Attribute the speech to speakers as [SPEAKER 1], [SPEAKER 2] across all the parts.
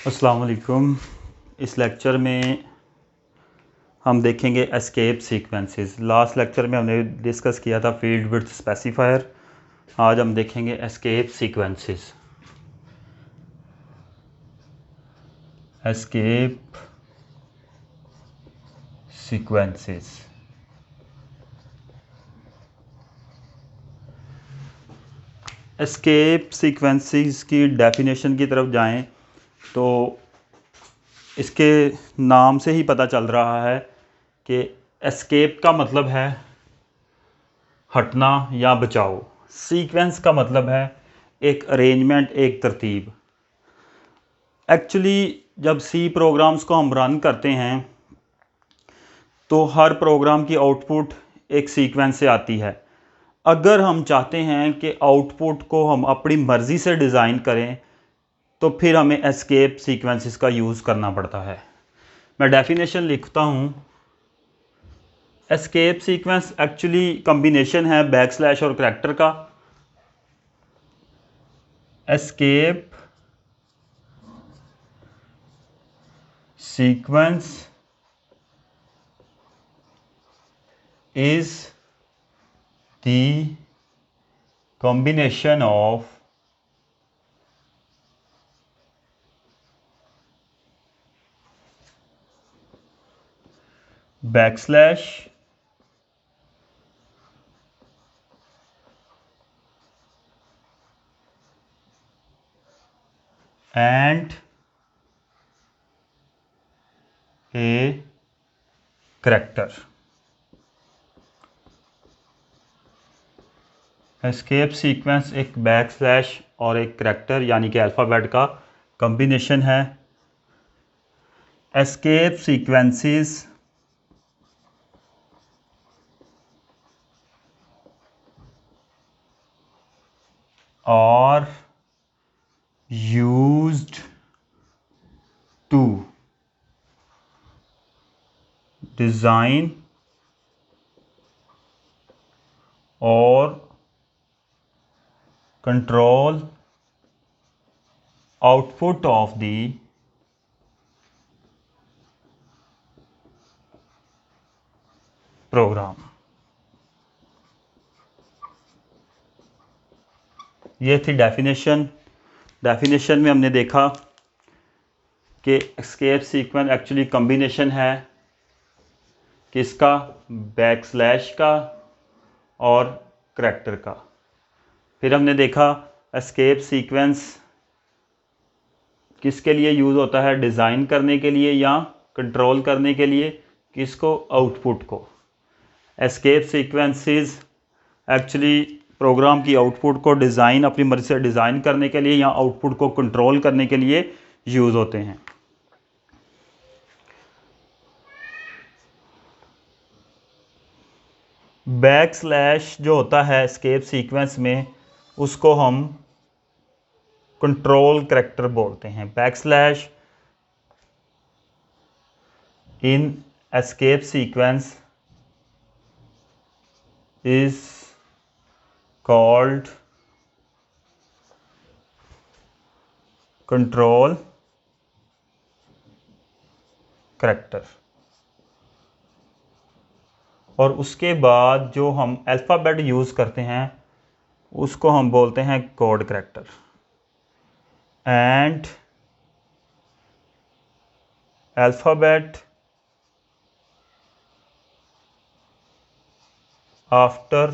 [SPEAKER 1] अस्सलाम वालेकुम। इस लेक्चर में हम देखेंगे एस्केप सीक्वेंसेस। लास्ट लेक्चर में हमने डिस्कस किया था फील्ड विड्थ स्पेसिफायर। आज हम देखेंगे escape sequences. Escape sequences escape sequences की डेफिनेशन की तरफ जाएं तो इसके नाम से ही पता चल रहा है कि एस्केप का मतलब है हटना या बचाव। सीक्वेंस का मतलब है एक अरेंजमेंट, एक तरतीब। एक्चुअली जब सी प्रोग्राम्स को हम रन करते हैं तो हर प्रोग्राम की आउटपुट एक सीक्वेंस से आती है। अगर हम चाहते हैं कि आउटपुट को हम अपनी मर्ज़ी से डिज़ाइन करें तो फिर हमें एस्केप सीक्वेंसेस का यूज़ करना पड़ता है। मैं डेफिनेशन लिखता हूँ। एस्केप सीक्वेंस एक्चुअली कम्बिनेशन है बैकस्लैश और करैक्टर का। Escape sequence is the combination of backslash and a character। Escape sequence एक बैकस्लैश और एक करैक्टर यानी कि अल्फ़ाबेट का कॉम्बिनेशन है। Escape sequences are used to design or control output of the program. ये थी डेफिनेशन में हमने देखा कि एस्केप सीक्वेंस एक्चुअली कॉम्बिनेशन है किसका, बैकस्लैश का और करैक्टर का। फिर हमने देखा एस्केप सीक्वेंस किसके लिए यूज़ होता है, डिज़ाइन करने के लिए या कंट्रोल करने के लिए, किसको, आउटपुट को। एस्केप सीक्वेंसेस एक्चुअली प्रोग्राम की आउटपुट को डिज़ाइन, अपनी मर्ज़ी से डिज़ाइन करने के लिए या आउटपुट को कंट्रोल करने के लिए यूज़ होते हैं। बैकस्लैश जो होता है एस्केप सीक्वेंस में उसको हम कंट्रोल करैक्टर बोलते हैं। Backslash in escape sequence is called control character। और उसके बाद जो हम अल्फ़ाबेट यूज़ करते हैं उसको हम बोलते हैं code character. And alphabet after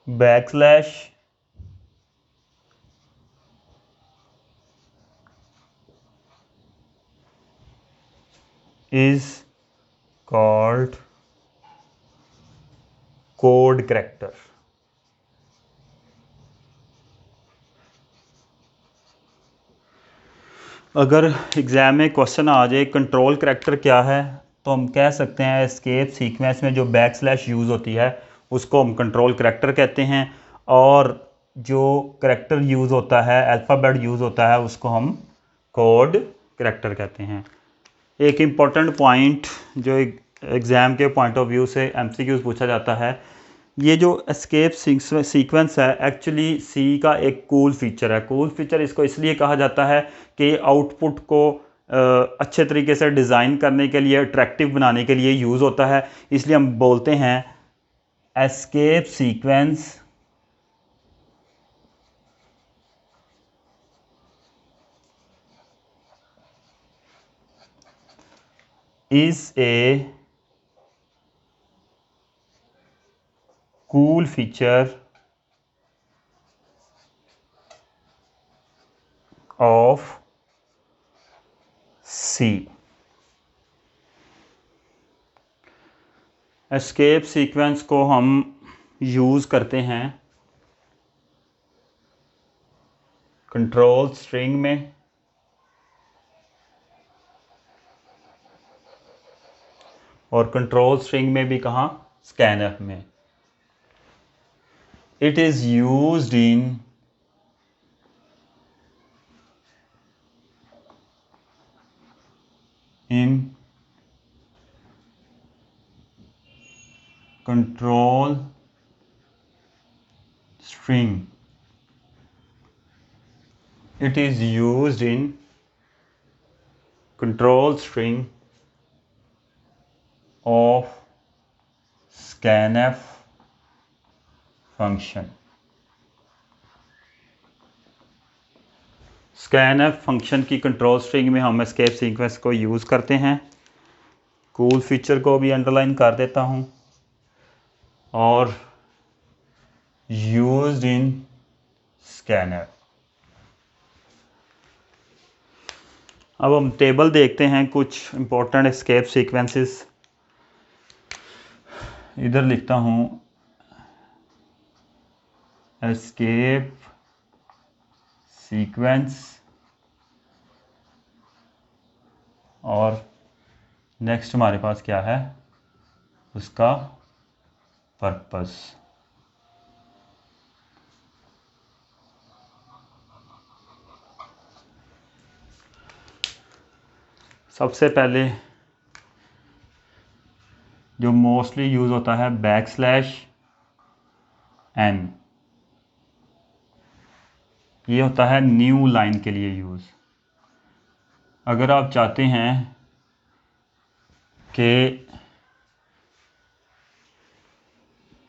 [SPEAKER 1] backslash is called code character. अगर एग्ज़ाम में क्वेश्चन आ जाए कंट्रोल करैक्टर क्या है तो हम कह सकते हैं एस्केप सीक्वेंस में जो बैकस्लैश यूज़ होती है उसको हम कंट्रोल करैक्टर कहते हैं, और जो करैक्टर यूज़ होता है, अल्फ़ाबेट यूज़ होता है, उसको हम कोड करैक्टर कहते हैं। एक इम्पॉर्टेंट पॉइंट जो एग्ज़ाम के पॉइंट ऑफ व्यू से MCQs पूछा जाता है ये जो एस्केप सीक्वेंस है एक्चुअली सी का एक कूल फीचर है। कूल फीचर इसको इसलिए कहा जाता है कि आउटपुट को अच्छे तरीके से डिज़ाइन करने के लिए, अट्रैक्टिव बनाने के लिए यूज़ होता है। इसलिए हम बोलते हैं escape sequence is a cool feature of C। Escape sequence को हम यूज़ करते हैं कंट्रोल स्ट्रिंग में और कंट्रोल स्ट्रिंग में भी कहाँ, स्कैनफ में। It is used in control string। It is used in control string of scanf function। scanf function की कंट्रोल स्ट्रिंग में हम एस्केप सीक्वेंस को यूज़ करते हैं। कूल फीचर को भी अंडरलाइन कर देता हूँ और यूज्ड इन स्कैनर। अब हम टेबल देखते हैं कुछ इंपॉर्टेंट एस्केप सीक्वेंसेस। इधर लिखता हूँ एस्केप सीक्वेंस और नेक्स्ट हमारे पास क्या है, उसका पर्पस। सबसे पहले जो मोस्टली यूज़ होता है \n, ये होता है न्यू लाइन के लिए यूज़। अगर आप चाहते हैं कि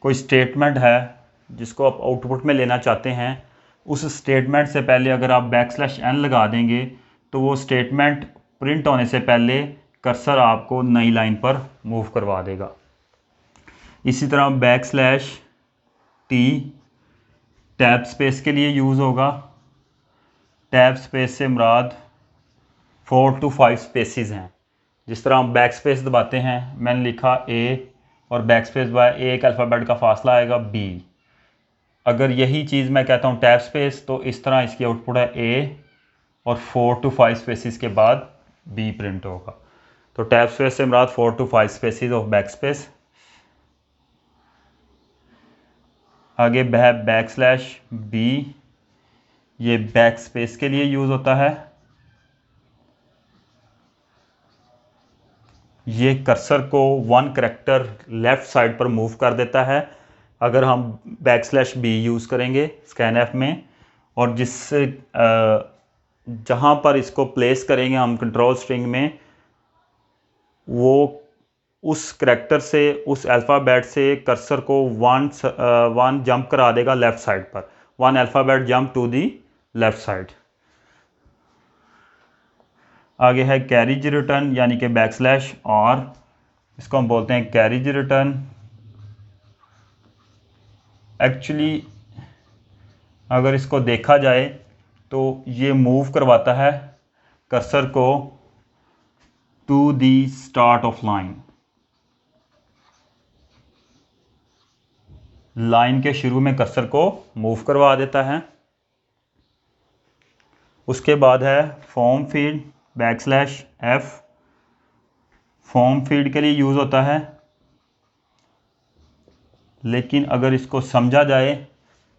[SPEAKER 1] कोई स्टेटमेंट है जिसको आप आउटपुट में लेना चाहते हैं, उस स्टेटमेंट से पहले अगर आप \n लगा देंगे तो वो स्टेटमेंट प्रिंट होने से पहले कर्सर आपको नई लाइन पर मूव करवा देगा। इसी तरह \t टैब स्पेस के लिए यूज़ होगा। टैब स्पेस से मुराद 4 to 5 स्पेसिस हैं। जिस तरह हम बैक स्पेस दबाते हैं, मैंने लिखा A और बैक स्पेस बाय एक अल्फ़ाबेट का फासला आएगा B। अगर यही चीज़ मैं कहता हूँ टैब स्पेस, तो इस तरह इसकी आउटपुट है A और 4 to 5 स्पेसिस के बाद B प्रिंट होगा। तो टैब स्पेस से मुराद 4 to 5 spaces of back space. आगे \b, ये बैक स्पेस के लिए यूज़ होता है। ये कर्सर को 1 करैक्टर लेफ़्ट साइड पर मूव कर देता है अगर हम \b यूज़ करेंगे स्कैनफ में, और जिससे जहाँ पर इसको प्लेस करेंगे हम कंट्रोल स्ट्रिंग में, वो उस करैक्टर से, उस अल्फ़ाबेट से कर्सर को 1 जंप करा देगा लेफ़्ट साइड पर। 1 alphabet jump to the left side. आगे है कैरिज रिटर्न, यानी कि \, और इसको हम बोलते हैं कैरिज रिटर्न। एक्चुअली अगर इसको देखा जाए तो ये मूव करवाता है कर्सर को to the start of line, line के शुरू में कर्सर को मूव करवा देता है। उसके बाद है form field \f। Form field के लिए यूज़ होता है, लेकिन अगर इसको समझा जाए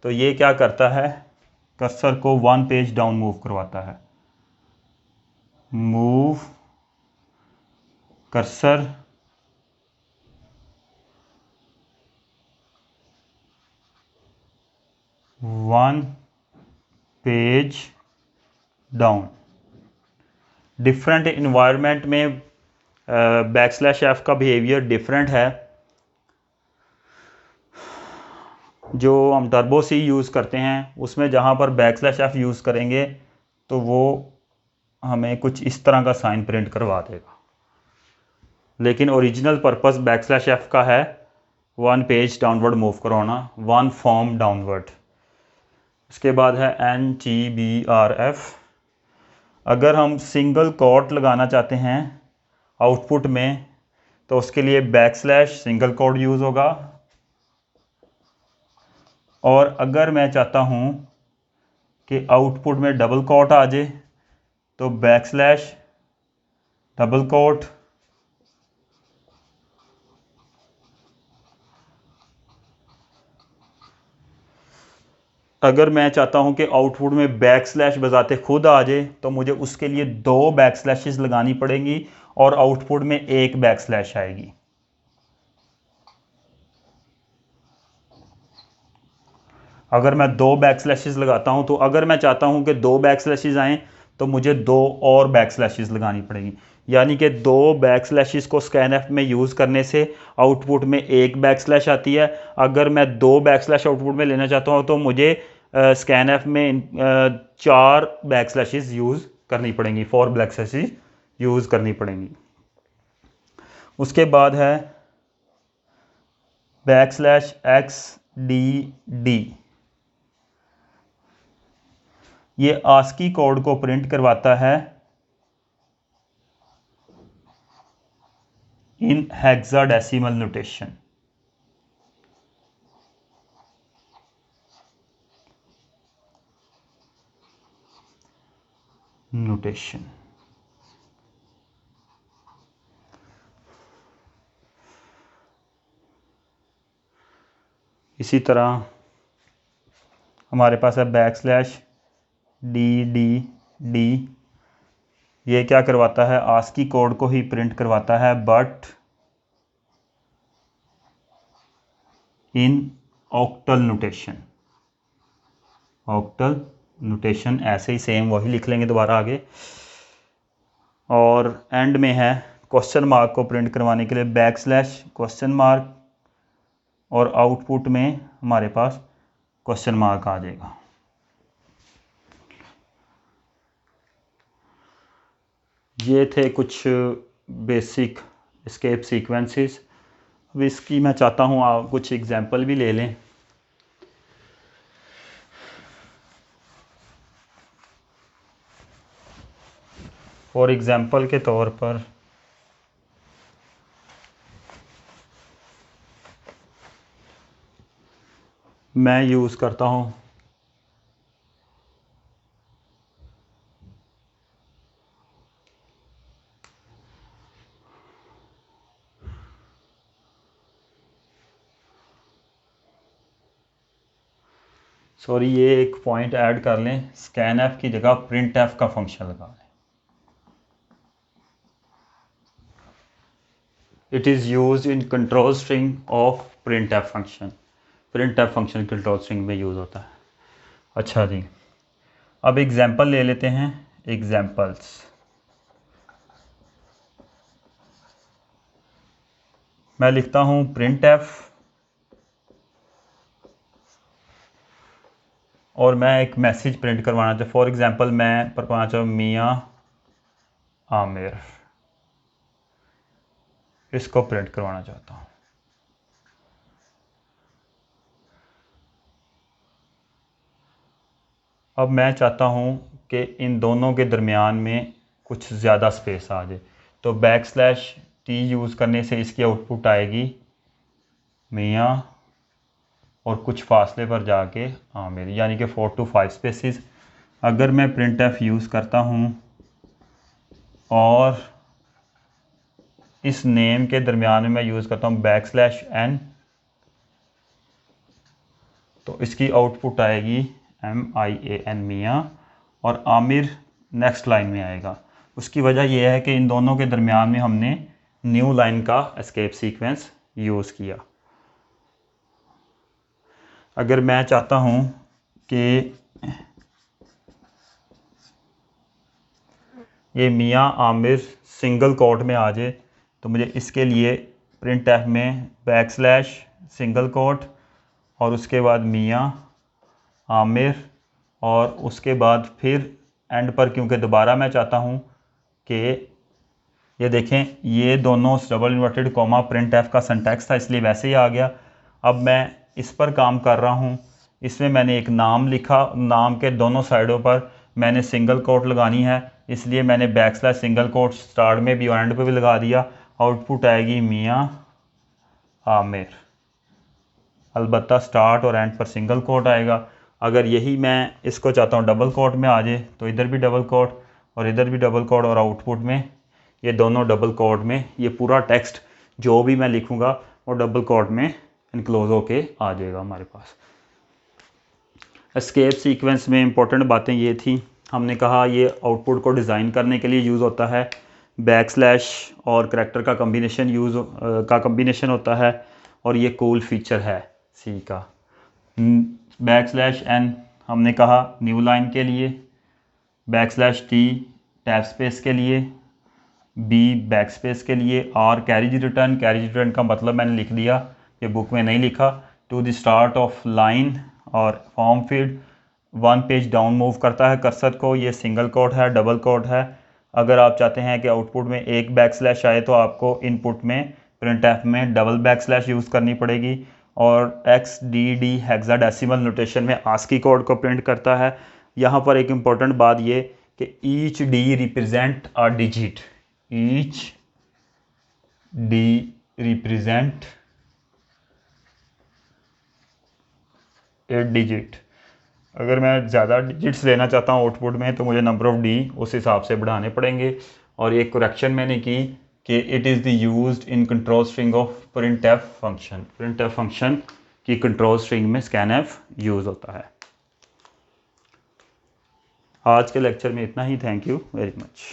[SPEAKER 1] तो ये क्या करता है, कर्सर को 1 पेज डाउन मूव करवाता है। Move cursor 1 page down. Different environment में बैकस्लैश f का बिहेवियर डिफरेंट है। जो हम टर्बो सी यूज़ करते हैं उसमें जहाँ पर बैकस्लैश f यूज़ करेंगे तो वो हमें कुछ इस तरह का साइन प्रिंट करवा देगा, लेकिन ओरिजिनल पर्पस बैकस्लैश f का है 1 पेज डाउनवर्ड मूव करवाना, 1 फॉर्म डाउनवर्ड। उसके बाद है NTBRF। अगर हम सिंगल कोट लगाना चाहते हैं आउटपुट में तो उसके लिए बैकस्लैश सिंगल कोट यूज़ होगा, और अगर मैं चाहता हूँ कि आउटपुट में डबल कोट आ जाए तो बैकस्लैश डबल कोट। अगर मैं चाहता हूं कि आउटपुट में बैकस्लैश बजाते खुद आ जाए तो मुझे उसके लिए 2 बैकस्लैशेस लगानी पड़ेंगी और आउटपुट में 1 बैकस्लैश आएगी। अगर मैं 2 बैकस्लैशेस लगाता हूं तो अगर मैं चाहता हूं कि 2 बैकस्लैशेस आएँ तो मुझे 2 और बैकस्लैशेस लगानी पड़ेगी, यानी कि 2 बैकस्लैशेस को स्कैनएफ में यूज़ करने से आउटपुट में 1 बैकस्लैश आती है। अगर मैं 2 बैकस्लैश आउटपुट में लेना चाहता हूं तो मुझे स्कैनएफ में 4 बैकस्लैशेस यूज़ करनी पड़ेंगी, 4 बैकस्लैशेस यूज़ करनी पड़ेंगी। उसके बाद है बैकस्लैश XDD। ये आस्की कोड को प्रिंट करवाता है इन हेक्साडेसिमल नोटेशन। इसी तरह हमारे पास है बैकस्लैश DDD। ये क्या करवाता है, आस्की कोड को ही प्रिंट करवाता है but in octal notation. Octal notation ऐसे ही सेम वही लिख लेंगे दोबारा आगे। और एंड में है क्वेश्चन मार्क को प्रिंट करवाने के लिए बैकस्लैश क्वेश्चन मार्क, और आउटपुट में हमारे पास क्वेश्चन मार्क आ जाएगा। ये थे कुछ बेसिक एस्केप सीक्वेंसेस। अब इसकी मैं चाहता हूँ आप कुछ एग्जांपल भी ले लें। फॉर एग्जांपल के तौर पर मैं यूज़ करता हूँ ये एक पॉइंट ऐड कर लें, स्कैनएफ की जगह प्रिंटएफ का फंक्शन लगा लें। It is use in control string of printf function. Printf function control string में यूज़ होता है। अच्छा जी, अब एग्जांपल ले लेते हैं। एग्जांपल्स, मैं लिखता हूँ प्रिंटएफ और मैं एक मैसेज प्रिंट करवाना चाहता हूँ। फॉर एग्जांपल मैं करवाना चाहूँ मियाँ आमिर, इसको प्रिंट करवाना चाहता हूँ। अब मैं चाहता हूँ कि इन दोनों के दरमियान में कुछ ज़्यादा स्पेस आ जाए, तो बैकस्लैश T यूज़ करने से इसकी आउटपुट आएगी मियाँ और कुछ फासले पर जाके आमिर, यानी कि 4 to 5 स्पेसिस। अगर मैं प्रिंटएफ यूज़ करता हूँ और इस नेम के दरमियान में मैं यूज़ करता हूँ बैकस्लैश N, तो इसकी आउटपुट आएगी MIAN मियाँ, और आमिर नेक्स्ट लाइन में आएगा। उसकी वजह यह है कि इन दोनों के दरमियान में हमने न्यू लाइन का एस्केप सीक्वेंस यूज़ किया। अगर मैं चाहता हूँ कि ये मियाँ आमिर सिंगल कोट में आ जाए, तो मुझे इसके लिए प्रिंट एफ में बैकस्लैश सिंगल कोट और उसके बाद मियाँ आमिर और उसके बाद फिर एंड पर, क्योंकि दोबारा मैं चाहता हूँ कि ये देखें ये दोनों double inverted comma print F का सिंटैक्स था, इसलिए वैसे ही आ गया। अब मैं इस पर काम कर रहा हूँ, इसमें मैंने एक नाम लिखा, नाम के दोनों साइडों पर मैंने सिंगल कोट लगानी है, इसलिए मैंने बैकस्लैश सिंगल कोट स्टार्ट में भी और एंड पर भी लगा दिया। आउटपुट आएगी मियाँ आमिर, अलबत्ता स्टार्ट और एंड पर सिंगल कोट आएगा। अगर यही मैं इसको चाहता हूँ डबल कोट में आ जाए, तो इधर भी डबल कोट और इधर भी डबल कोट, और आउटपुट में ये दोनों डबल कोट में, ये पूरा टेक्स्ट जो भी मैं लिखूँगा वो डबल कोट में इनक्लोज होके आ जाएगा हमारे पास। एस्केप सीक्वेंस में इंपॉर्टेंट बातें ये थी, हमने कहा ये आउटपुट को डिज़ाइन करने के लिए यूज़ होता है, बैकस्लैश और करैक्टर का कम्बिनेशन होता है, और ये कूल फीचर है सी का। बैकस्लैश एन हमने कहा न्यू लाइन के लिए, बैकस्लैश टी टैब स्पेस के लिए, बी बैक स्पेस के लिए, और कैरेज रिटर्न का मतलब मैंने लिख दिया, ये बुक में नहीं लिखा, to the start of line, और form field 1 page down move करता है कर्सर को, ये सिंगल कोट है, डबल कोट है। अगर आप चाहते हैं कि आउटपुट में एक बैकस्लैश आए तो आपको इनपुट में प्रिंट एफ में डबल बैकस्लैश यूज़ करनी पड़ेगी। और XDD हेक्साडेसिमल नोटेशन में आस्की कोड को प्रिंट करता है। यहाँ पर एक इम्पॉर्टेंट बात ये कि each D represent a digit, each D represent a digit. अगर मैं ज़्यादा डिजिट्स लेना चाहता हूँ आउटपुट में तो मुझे नंबर ऑफ़ डी उस हिसाब से बढ़ाने पड़ेंगे। और एक करेक्शन मैंने की कि it is the used in control string of print f function, print f function की कंट्रोल स्ट्रिंग में स्कैनएफ यूज़ होता है। आज के लेक्चर में इतना ही। Thank you very much.